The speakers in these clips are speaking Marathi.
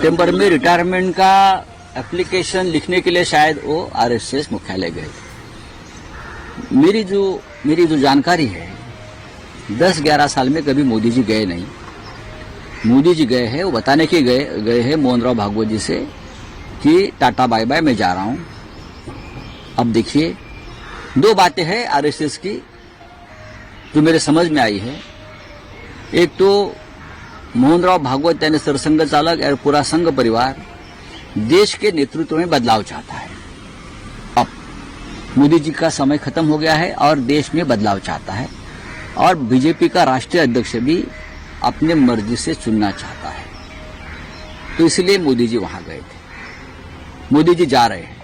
सितंबर में रिटायरमेंट का एप्लीकेशन लिखने के लिए शायद वो आरएसएस मुख्यालय गए थे। मेरी जो जानकारी है 10-11 साल में कभी मोदी जी गए नहीं। मोदी जी गए हैं वो बताने के गए हैं मोहन राव भागवत जी से कि टाटा बाय बाय मैं जा रहा हूं। अब देखिए दो बातें हैं आरएसएस की जो मेरे समझ में आई है। एक तो मोहन राव भागवत यानी सरसंघ चालक और पूरा संघ परिवार देश के नेतृत्व में बदलाव चाहता है। अब मोदी जी का समय खत्म हो गया है और देश में बदलाव चाहता है और बीजेपी का राष्ट्रीय अध्यक्ष भी अपने मर्जी से चुनना चाहता है। तो इसलिए मोदी जी वहां गए थे। मोदी जी जा रहे हैं।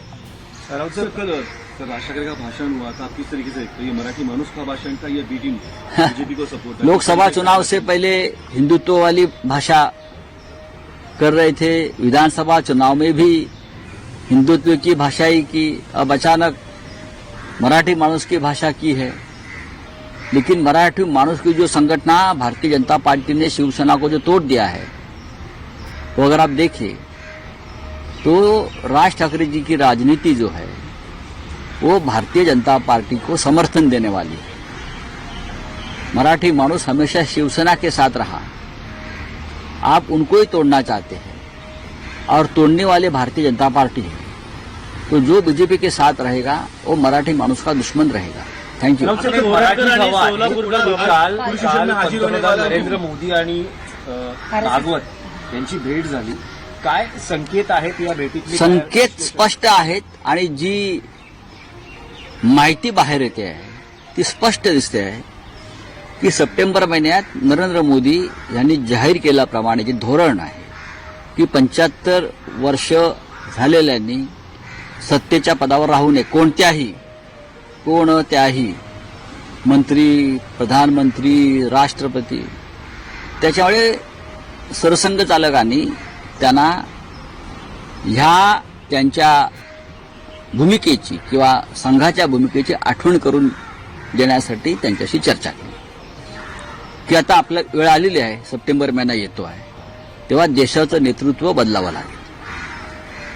राउत सर, कल राष्ट्रपति का भाषण हुआ था, आप किस तरीके से देखते हैं? ये मराठी मानुस का भाषण था या बीजेपी को सपोर्ट? लोकसभा चुनाव से पहले हिंदुत्व वाली भाषा कर रहे थे, विधानसभा चुनाव में भी हिंदुत्व की भाषा ही की, अब अचानक मराठी मानुस की भाषा की है। लेकिन मराठी मानुस की जो संगठना भारतीय जनता पार्टी ने शिवसेना को जो तोड़ दिया है वो अगर आप देखिए तो राज ठाकरे जी की राजनीति जो है वो भारतीय जनता पार्टी को समर्थन देने वाली है। मराठी मानुस हमेशा शिवसेना के साथ रहा, आप उनको ही तोड़ना चाहते हैं और तोड़ने वाले भारतीय जनता पार्टी है। तो जो बीजेपी के साथ रहेगा वो मराठी मानुस का दुश्मन रहेगा। थँक्यू। नरेंद्र मोदी आणि भागवत यांची भेट झाली, काय संकेत आहेत या भेटीतले? संकेत स्पष्ट आहेत आणि जी माहिती बाहेर येते आहे ती स्पष्ट दिसते आहे की सप्टेंबर महिन्यात नरेंद्र मोदी यांनी जाहीर केल्याप्रमाणे जे धोरण आहे की 75 वर्ष झालेल्यांनी सत्तेच्या पदावर राहू नये, कोणत्याही मंत्री, प्रधानमंत्री, राष्ट्रपती। त्याच्यामुळे सरसंघ चालकांनी त्यांना ह्या त्यांच्या भूमिकेची किंवा संघाच्या भूमिकेची आठवण करून देण्यासाठी त्यांच्याशी चर्चा केली की आता आपला वेळ आलेली आहे, सप्टेंबर महिना येतो आहे, तेव्हा देशाचं नेतृत्व बदलावं लागेल।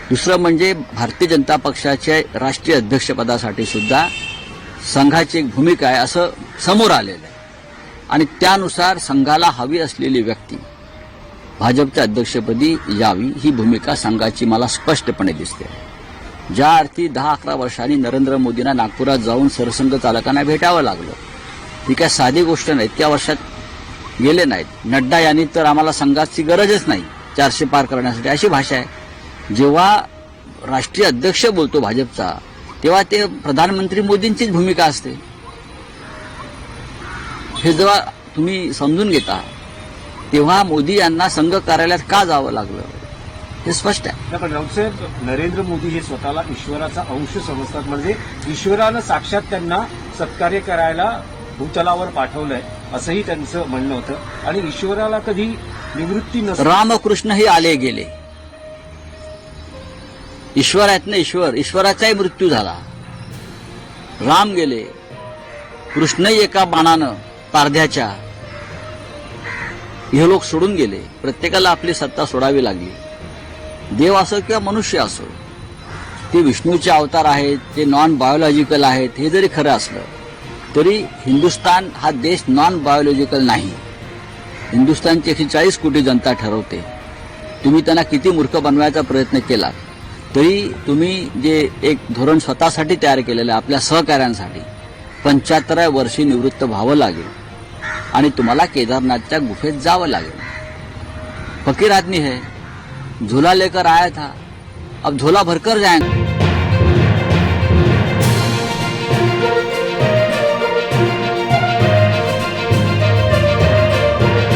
दुसरं म्हणजे भारतीय जनता पक्षाच्या राष्ट्रीय अध्यक्षपदासाठी सुद्धा संघाची एक भूमिका आहे असं समोर आलेलं आहे आणि त्यानुसार संघाला हवी असलेली व्यक्ती भाजपच्या अध्यक्षपदी यावी ही भूमिका संघाची मला स्पष्टपणे दिसते। ज्या अर्थी 10-11 वर्षांनी नरेंद्र मोदींना नागपुरात जाऊन सरसंघ चालकांना भेटावं लागलं, ही काय साधी गोष्ट नाही। त्या वर्षात गेले नाहीत। नड्डा यांनी तर आम्हाला संघाची गरजच नाही 400 पार करण्यासाठी अशी भाषा आहे। जेव्हा राष्ट्रीय अध्यक्ष बोलतो भाजपचा तेव्हा ते प्रधानमंत्री मोदींचीच भूमिका असते। हे जेव्हा तुम्ही समजून घेता तेव्हा मोदी यांना संघ कार्यालयात का जावं लागलं हे स्पष्ट आहे। पण राऊतसाहेब, नरेंद्र मोदी हे स्वतःला ईश्वराचा अंश समजतात, म्हणजे ईश्वरानं साक्षात त्यांना सत्कार्य करायला भूतलावर पाठवलंय असंही त्यांचं म्हणणं होतं आणि ईश्वराला कधी निवृत्ती नसते। रामकृष्णही आले गेले, ईश्वर आहेत ना, ईश्वराचाही मृत्यू झाला। राम गेले, कृष्णही एका बाणानं पारध्याच्या हे लोक सोडून गेले। प्रत्येकाला आपली सत्ता सोडावी लागली, देव असो किंवा मनुष्य असो। ते विष्णूचे अवतार आहेत, ते नॉन बायोलॉजिकल आहेत, हे जरी खरं असलं तरी हिंदुस्थान हा देश नॉन बायोलॉजिकल नाही। हिंदुस्थानची 140 कोटी जनता ठरवते। तुम्ही त्यांना किती मूर्ख बनवायचा प्रयत्न केला तरी तुम्ही जे एक धोरण स्वतःसाठी तयार केलेलं आहे आपल्या सहकाऱ्यांसाठी 75व्या वर्षी निवृत्त व्हावं लागेल आणि तुम्हाला केदारनाथच्या गुफेत जावं लागेल। फकीर आदमी है, झोला लेकर आया था, अब झोला भरकर जाएंगे।